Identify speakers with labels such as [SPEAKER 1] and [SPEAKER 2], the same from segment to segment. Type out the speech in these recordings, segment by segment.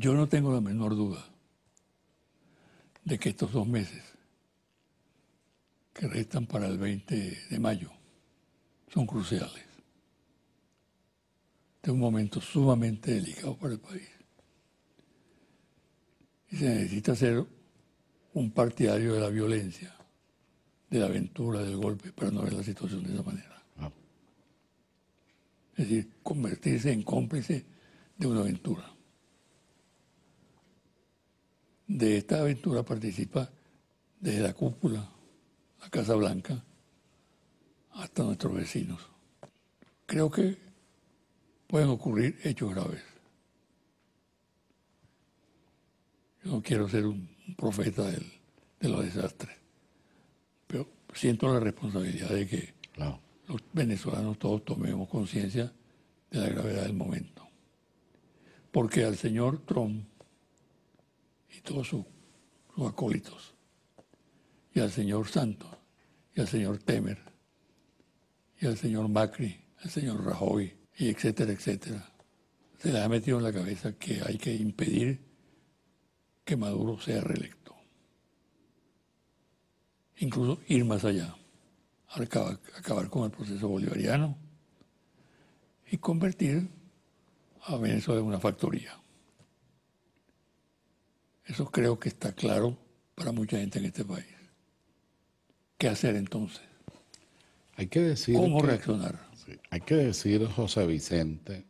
[SPEAKER 1] Yo no tengo la menor duda de que estos 2 meses que restan para el 20 de mayo son cruciales. Este es un momento sumamente delicado para el país. Y se necesita ser un partidario de la violencia, de la aventura, del golpe, para no ver la situación de esa manera.
[SPEAKER 2] Claro.
[SPEAKER 1] Es decir, convertirse en cómplice de una aventura. De esta aventura participa desde la cúpula, la Casa Blanca, hasta nuestros vecinos. Creo que pueden ocurrir hechos graves. Yo no quiero ser un profeta de los desastres, pero siento la responsabilidad de que
[SPEAKER 2] Claro.
[SPEAKER 1] los venezolanos todos tomemos conciencia de la gravedad del momento. Porque al señor Trump y todos sus acólitos, y al señor Santos, y al señor Temer, y al señor Macri, al señor Rajoy, y etcétera, etcétera, se les ha metido en la cabeza que hay que impedir que Maduro sea reelecto. Incluso ir más allá, acabar con el proceso bolivariano y convertir a Venezuela en una factoría. Eso creo que está claro para mucha gente en este país. ¿Qué hacer entonces?
[SPEAKER 2] Hay que decir
[SPEAKER 1] ¿Cómo reaccionar?
[SPEAKER 2] Sí, hay que decir, José Vicente,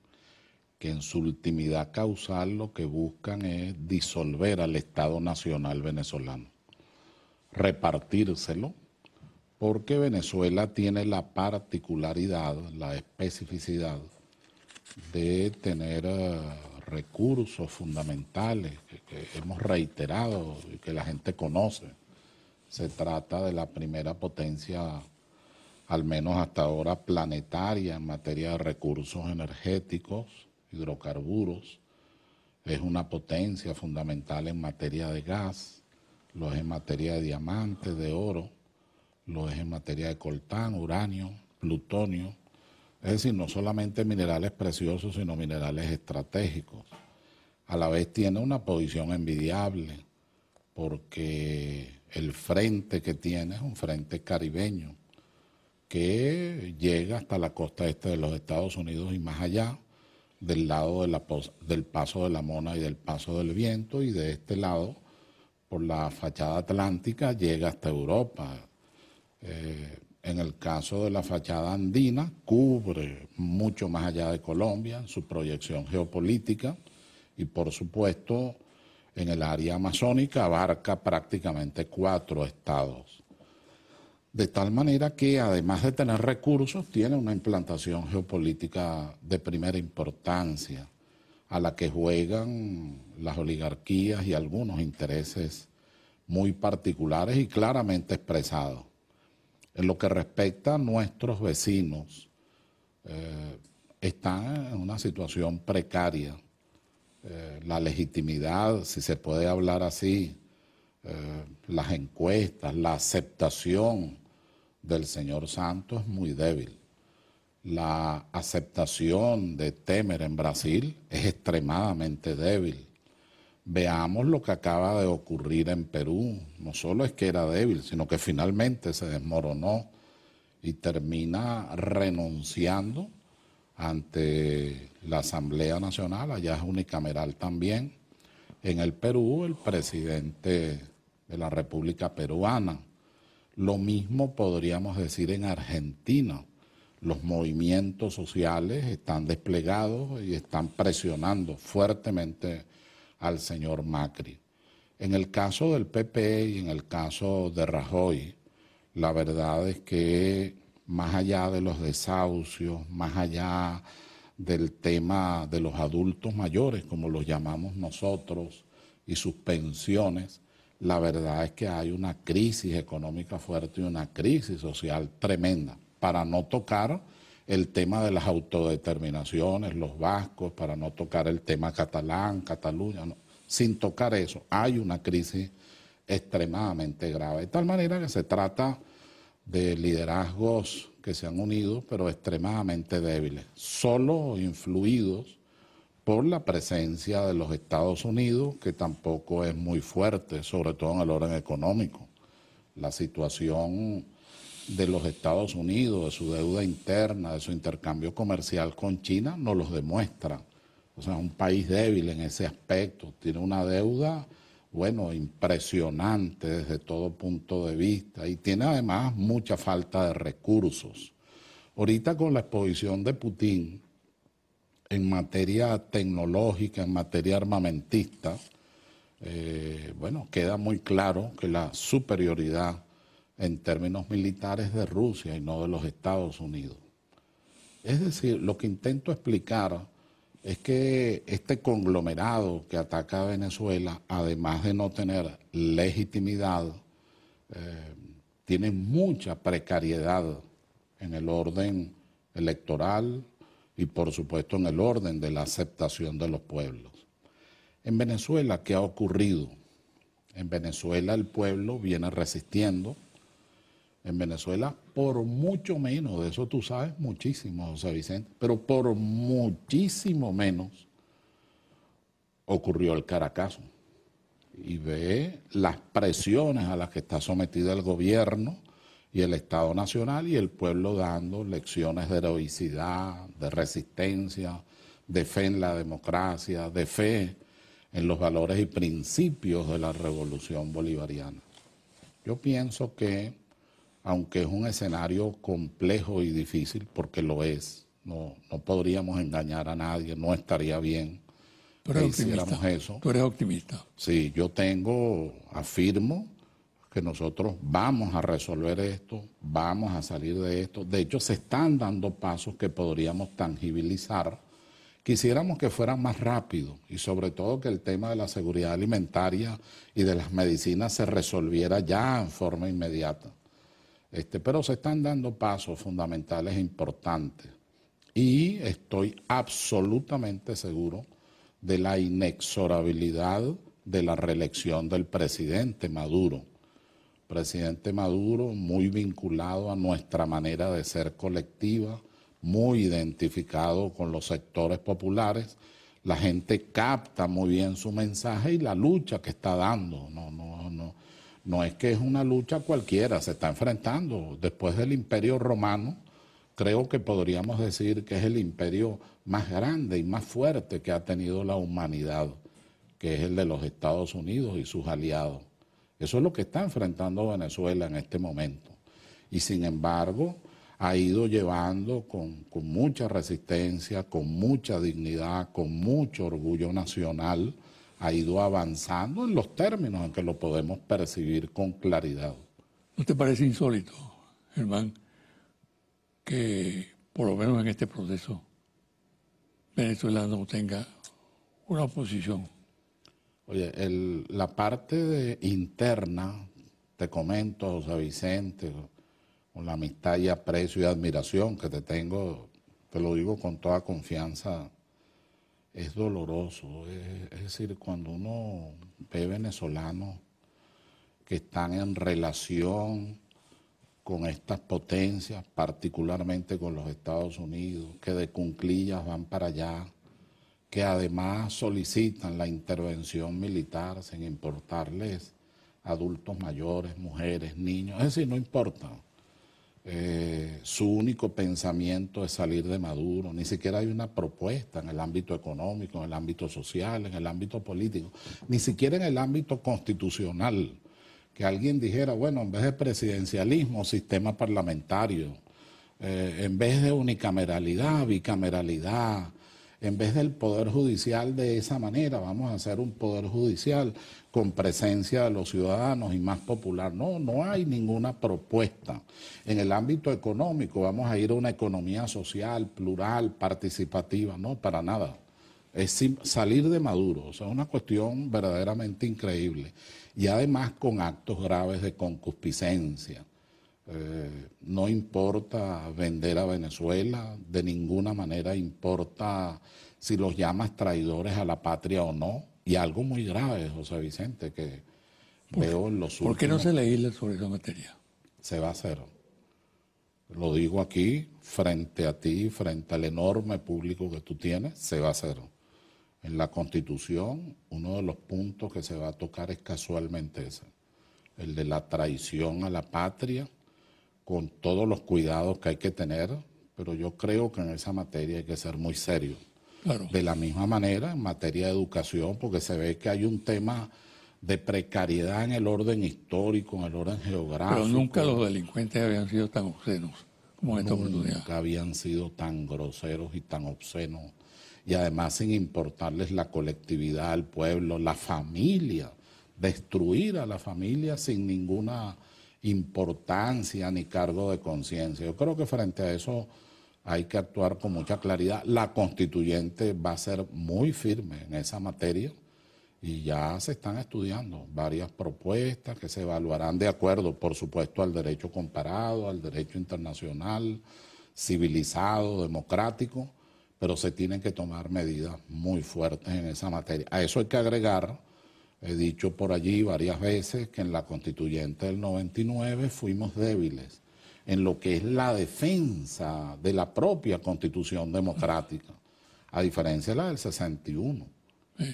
[SPEAKER 2] que en su ultimidad causal lo que buscan es disolver al Estado Nacional venezolano, repartírselo, porque Venezuela tiene la particularidad, la especificidad de tener recursos fundamentales que hemos reiterado y que la gente conoce. Se trata de la primera potencia, al menos hasta ahora, planetaria en materia de recursos energéticos, hidrocarburos. Es una potencia fundamental en materia de gas, lo es en materia de diamantes, de oro, lo es en materia de coltán, uranio, plutonio. Es decir, no solamente minerales preciosos, sino minerales estratégicos. A la vez tiene una posición envidiable, porque el frente que tiene es un frente caribeño, que llega hasta la costa este de los Estados Unidos y más allá, del lado del Paso de la Mona y del Paso del Viento, y de este lado, por la fachada atlántica, llega hasta Europa. En el caso de la fachada andina, cubre mucho más allá de Colombia, en su proyección geopolítica, y por supuesto, en el área amazónica abarca prácticamente 4 estados. De tal manera que, además de tener recursos, tiene una implantación geopolítica de primera importancia, a la que juegan las oligarquías y algunos intereses muy particulares y claramente expresados. En lo que respecta a nuestros vecinos, están en una situación precaria. La legitimidad, si se puede hablar así, las encuestas, la aceptación del señor Santos es muy débil. La aceptación de Temer en Brasil es extremadamente débil. Veamos lo que acaba de ocurrir en Perú. No solo es que era débil, sino que finalmente se desmoronó y termina renunciando ante la Asamblea Nacional. Allá es unicameral también. En el Perú, el presidente de la República Peruana. Lo mismo podríamos decir en Argentina. Los movimientos sociales están desplegados y están presionando fuertemente al señor Macri. En el caso del PP y en el caso de Rajoy, la verdad es que más allá de los desahucios, más allá del tema de los adultos mayores, como los llamamos nosotros, y sus pensiones, la verdad es que hay una crisis económica fuerte y una crisis social tremenda, para no tocar el tema de las autodeterminaciones, los vascos, para no tocar el tema catalán, Cataluña, no. Sin tocar eso, hay una crisis extremadamente grave, de tal manera que se trata de liderazgos que se han unido, pero extremadamente débiles, solo influidos por la presencia de los Estados Unidos, que tampoco es muy fuerte, sobre todo en el orden económico. La situación de los Estados Unidos, de su deuda interna, de su intercambio comercial con China, nos los demuestra. O sea, es un país débil en ese aspecto, tiene una deuda, bueno, impresionante desde todo punto de vista y tiene además mucha falta de recursos. Ahorita con la exposición de Putin en materia tecnológica, en materia armamentista, bueno, queda muy claro que la superioridad en términos militares de Rusia y no de los Estados Unidos. Es decir, lo que intento explicar es que este conglomerado que ataca a Venezuela, además de no tener legitimidad, tiene mucha precariedad en el orden electoral y por supuesto en el orden de la aceptación de los pueblos. En Venezuela, ¿qué ha ocurrido? En Venezuela el pueblo viene resistiendo. En Venezuela, por mucho menos, de eso tú sabes muchísimo, José Vicente, pero por muchísimo menos ocurrió el Caracazo. Y ve las presiones a las que está sometida el gobierno y el Estado Nacional y el pueblo dando lecciones de heroicidad, de resistencia, de fe en la democracia, de fe en los valores y principios de la revolución bolivariana. Yo pienso que, aunque es un escenario complejo y difícil, porque lo es, no podríamos engañar a nadie, no estaría bien que hiciéramos eso.
[SPEAKER 1] Tú eres optimista.
[SPEAKER 2] Sí, yo afirmo que nosotros vamos a resolver esto, vamos a salir de esto. De hecho, se están dando pasos que podríamos tangibilizar. Quisiéramos que fueran más rápidos y sobre todo que el tema de la seguridad alimentaria y de las medicinas se resolviera ya en forma inmediata. Pero se están dando pasos fundamentales e importantes y estoy absolutamente seguro de la inexorabilidad de la reelección del presidente Maduro. Presidente Maduro muy vinculado a nuestra manera de ser colectiva, muy identificado con los sectores populares. La gente capta muy bien su mensaje y la lucha que está dando. No es que es una lucha cualquiera, se está enfrentando. Después del Imperio Romano, creo que podríamos decir que es el imperio más grande y más fuerte que ha tenido la humanidad, que es el de los Estados Unidos y sus aliados. Eso es lo que está enfrentando Venezuela en este momento. Y sin embargo, ha ido llevando con mucha resistencia, con mucha dignidad, con mucho orgullo nacional, ha ido avanzando en los términos en que lo podemos percibir con claridad.
[SPEAKER 1] ¿No te parece insólito, Germán, que por lo menos en este proceso Venezuela no tenga una oposición?
[SPEAKER 2] Oye, la parte interna, te comento, José Vicente, con la amistad y aprecio y admiración que te tengo, te lo digo con toda confianza, es doloroso. Es decir, cuando uno ve venezolanos que están en relación con estas potencias, particularmente con los Estados Unidos, que de cunclillas van para allá, que además solicitan la intervención militar sin importarles adultos mayores, mujeres, niños, es decir, no importa. Su único pensamiento es salir de Maduro, ni siquiera hay una propuesta en el ámbito económico, en el ámbito social, en el ámbito político, ni siquiera en el ámbito constitucional, que alguien dijera, bueno, en vez de presidencialismo, sistema parlamentario, en vez de unicameralidad, bicameralidad, en vez del poder judicial de esa manera, vamos a hacer un poder judicial con presencia de los ciudadanos y más popular. No hay ninguna propuesta. En el ámbito económico vamos a ir a una economía social, plural, participativa. No, para nada. Es salir de Maduro, o sea, una cuestión verdaderamente increíble. Y además con actos graves de concupiscencia. No importa vender a Venezuela, de ninguna manera importa si los llamas traidores a la patria o no. Y algo muy grave, José Vicente, que veo en los últimos...
[SPEAKER 1] ¿Por qué no se legisla sobre esa materia?
[SPEAKER 2] Se va a hacer. Lo digo aquí, frente a ti, frente al enorme público que tú tienes, se va a hacer. En la Constitución, uno de los puntos que se va a tocar es casualmente ese, el de la traición a la patria, con todos los cuidados que hay que tener, pero yo creo que en esa materia hay que ser muy serio.
[SPEAKER 1] Claro.
[SPEAKER 2] De la misma manera, en materia de educación, porque se ve que hay un tema de precariedad en el orden histórico, en el orden geográfico.
[SPEAKER 1] Pero nunca los delincuentes habían sido tan obscenos como en esta oportunidad.
[SPEAKER 2] Nunca habían sido tan groseros y tan obscenos. Y además sin importarles la colectividad, el pueblo, la familia, destruir a la familia sin ninguna importancia ni cargo de conciencia. Yo creo que frente a eso hay que actuar con mucha claridad. La constituyente va a ser muy firme en esa materia y ya se están estudiando varias propuestas que se evaluarán de acuerdo, por supuesto, al derecho comparado, al derecho internacional, civilizado, democrático, pero se tienen que tomar medidas muy fuertes en esa materia. A eso hay que agregar, he dicho por allí varias veces, que en la constituyente del 99 fuimos débiles en lo que es la defensa de la propia Constitución democrática, a diferencia de la del 61.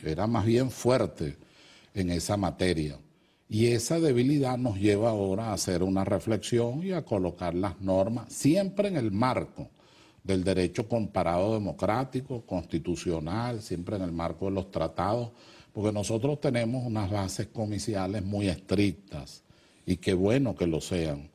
[SPEAKER 2] Era más bien fuerte en esa materia. Y esa debilidad nos lleva ahora a hacer una reflexión y a colocar las normas, siempre en el marco del derecho comparado democrático, constitucional, siempre en el marco de los tratados, porque nosotros tenemos unas bases comiciales muy estrictas, y qué bueno que lo sean.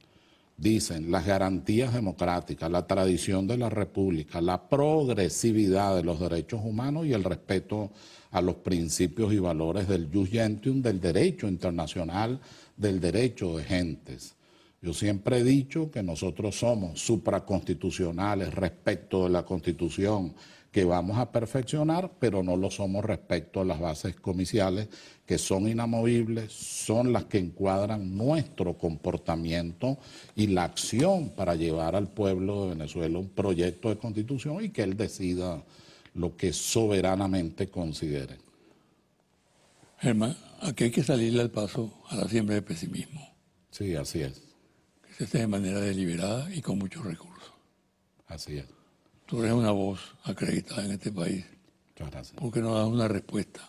[SPEAKER 2] Dicen las garantías democráticas, la tradición de la república, la progresividad de los derechos humanos y el respeto a los principios y valores del jus gentium, del derecho internacional, del derecho de gentes. Yo siempre he dicho que nosotros somos supraconstitucionales respecto de la Constitución, que vamos a perfeccionar, pero no lo somos respecto a las bases comiciales, que son inamovibles, son las que encuadran nuestro comportamiento y la acción para llevar al pueblo de Venezuela un proyecto de constitución y que él decida lo que soberanamente considere.
[SPEAKER 1] Germán, aquí hay que salirle al paso a la siembra de pesimismo.
[SPEAKER 2] Sí, así es.
[SPEAKER 1] Que se hace de manera deliberada y con muchos recursos.
[SPEAKER 2] Así es.
[SPEAKER 1] Tú eres una voz acreditada en este país.
[SPEAKER 2] Muchas gracias.
[SPEAKER 1] ¿Por qué no das una respuesta?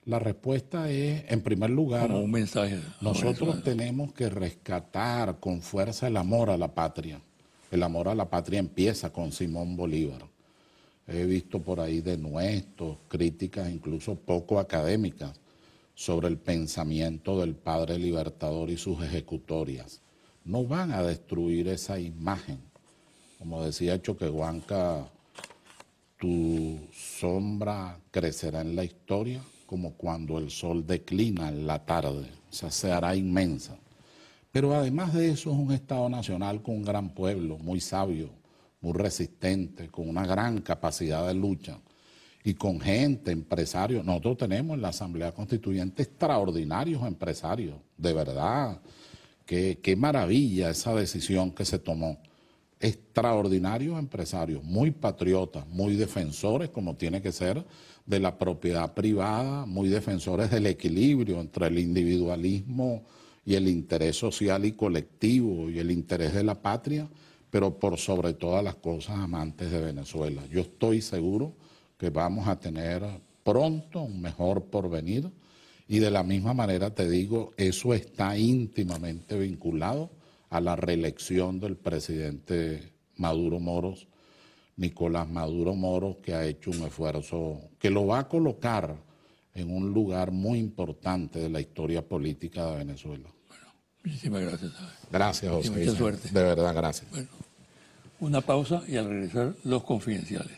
[SPEAKER 2] La respuesta es, en primer lugar,
[SPEAKER 1] como un mensaje.
[SPEAKER 2] Nosotros tenemos que rescatar con fuerza el amor a la patria. El amor a la patria empieza con Simón Bolívar. He visto por ahí denuestos, críticas incluso poco académicas sobre el pensamiento del padre libertador y sus ejecutorias. No van a destruir esa imagen. Como decía Choquehuanca, tu sombra crecerá en la historia como cuando el sol declina en la tarde, o sea, se hará inmensa. Pero además de eso es un Estado nacional con un gran pueblo, muy sabio, muy resistente, con una gran capacidad de lucha y con gente, empresarios. Nosotros tenemos en la Asamblea Constituyente extraordinarios empresarios, de verdad. Qué maravilla esa decisión que se tomó. Extraordinarios empresarios, muy patriotas, muy defensores, como tiene que ser, de la propiedad privada, muy defensores del equilibrio entre el individualismo y el interés social y colectivo y el interés de la patria, pero por sobre todas las cosas amantes de Venezuela. Yo estoy seguro que vamos a tener pronto un mejor porvenir y de la misma manera te digo, eso está íntimamente vinculado a la reelección del presidente Maduro Moros, Nicolás Maduro Moros, que ha hecho un esfuerzo que lo va a colocar en un lugar muy importante de la historia política de Venezuela.
[SPEAKER 1] Bueno, muchísimas gracias.
[SPEAKER 2] Gracias, José.
[SPEAKER 1] Y mucha suerte.
[SPEAKER 2] De verdad, gracias.
[SPEAKER 1] Bueno, una pausa y al regresar, los confidenciales.